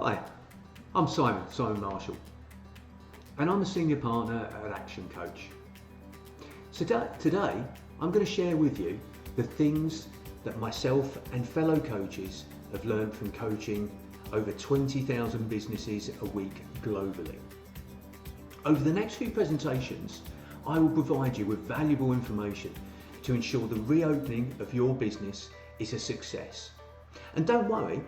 Hi, I'm Simon Marshall, and I'm a senior partner at Action Coach. So today, I'm going to share with you the things that myself and fellow coaches have learned from coaching over 20,000 businesses a week globally. Over the next few presentations, I will provide you with valuable information to ensure the reopening of your business is a success. And don't worry,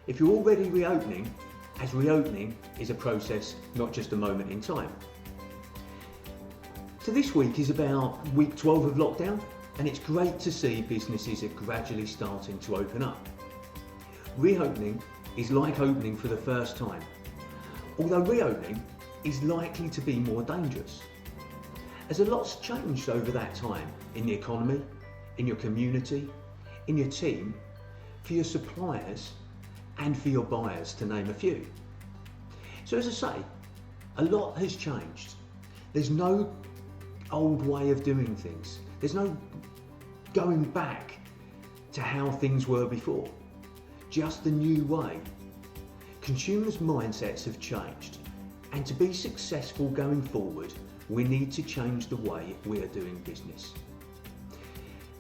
if you're already reopening, as reopening is a process, not just a moment in time. So this week is about week 12 of lockdown, and it's great to see businesses are gradually starting to open up. Reopening is like opening for the first time, although reopening is likely to be more dangerous, as a lot's changed over that time in the economy, in your community, in your team, for your suppliers and for your buyers, to name a few. So as I say, a lot has changed. There's no old way of doing things. There's no going back to how things were before, just the new way. Consumers' mindsets have changed, and to be successful going forward, we need to change the way we are doing business.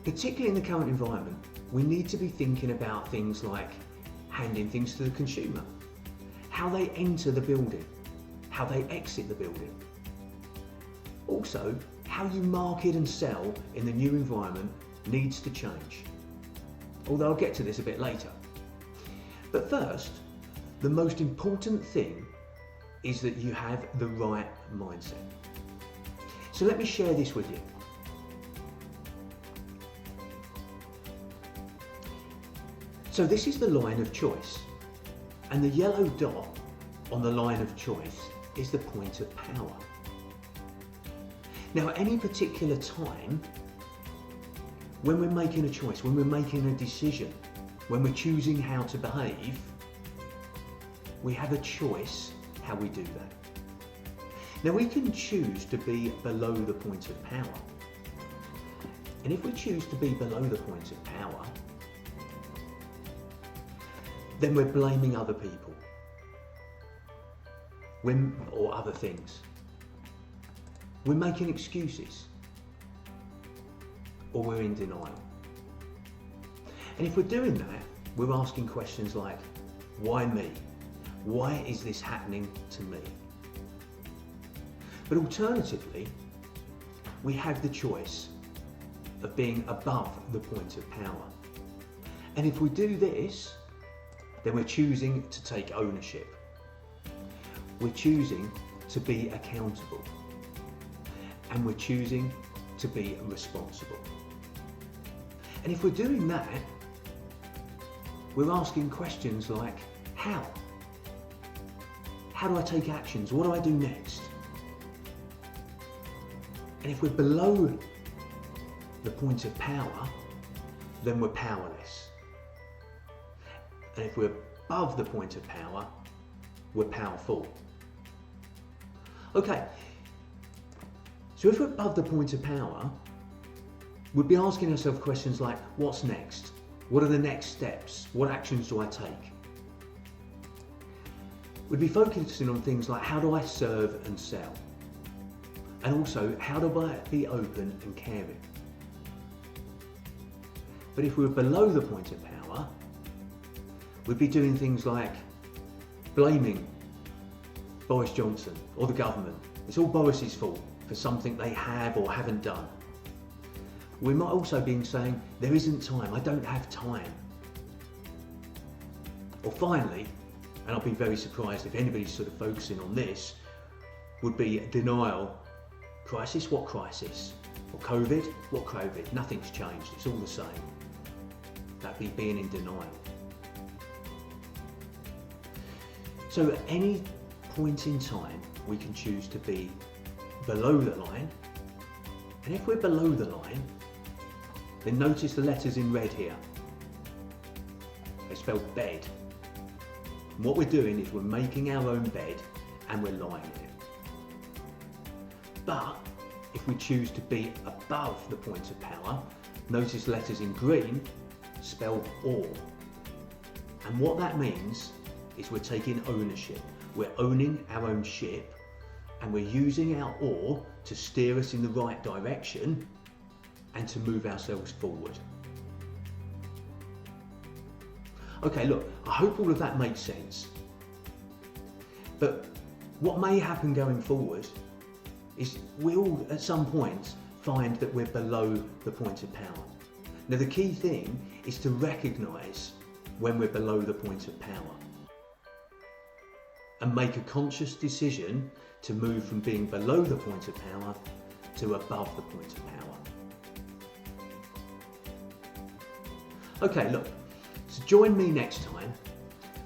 Particularly in the current environment, we need to be thinking about things like handing things to the consumer, how they enter the building, how they exit the building. Also, how you market and sell in the new environment needs to change, although I'll get to this a bit later. But first, the most important thing is that you have the right mindset. So let me share this with you. So this is the line of choice, and the yellow dot on the line of choice is the point of power. Now, at any particular time, when we're making a choice, when we're making a decision, when we're choosing how to behave, we have a choice how we do that. Now, we can choose to be below the point of power. And if we choose to be below the point of power, then we're blaming other people or other things. We're making excuses, or we're in denial. And if we're doing that, we're asking questions like, why me? Why is this happening to me? But alternatively, we have the choice of being above the point of power. And if we do this, then we're choosing to take ownership. We're choosing to be accountable. And we're choosing to be responsible. And if we're doing that, we're asking questions like, how? How do I take actions? What do I do next? And if we're below the point of power, then we're powerless. And if we're above the point of power, we're powerful. Okay, so if we're above the point of power, we'd be asking ourselves questions like, what's next? What are the next steps? What actions do I take? We'd be focusing on things like, how do I serve and sell? And also, how do I be open and caring? But if we're below the point of power, we'd be doing things like blaming Boris Johnson or the government. It's all Boris's fault for something they have or haven't done. We might also be saying, there isn't time, I don't have time. Or finally, and I'll be very surprised if anybody's sort of focusing on this, would be denial. Crisis? What crisis? Or COVID? What COVID? Nothing's changed, it's all the same. That'd be being in denial. So at any point in time, we can choose to be below the line. And if we're below the line, then notice the letters in red here. They spell bed. And what we're doing is we're making our own bed and we're lying in it. But if we choose to be above the point of power, notice letters in green spell or. And what that means is we're taking ownership. We're owning our own ship, and we're using our oar to steer us in the right direction and to move ourselves forward. Okay, look, I hope all of that makes sense. But what may happen going forward is we'll at some point find that we're below the point of power. Now the key thing is to recognise when we're below the point of power and make a conscious decision to move from being below the point of power to above the point of power. Okay, look, so join me next time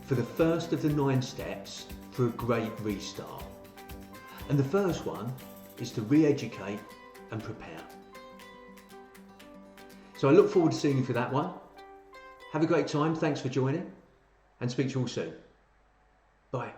for the first of the 9 steps for a great restart. And the first one is to re-educate and prepare. So I look forward to seeing you for that one. Have a great time, thanks for joining, and speak to you all soon. Bye.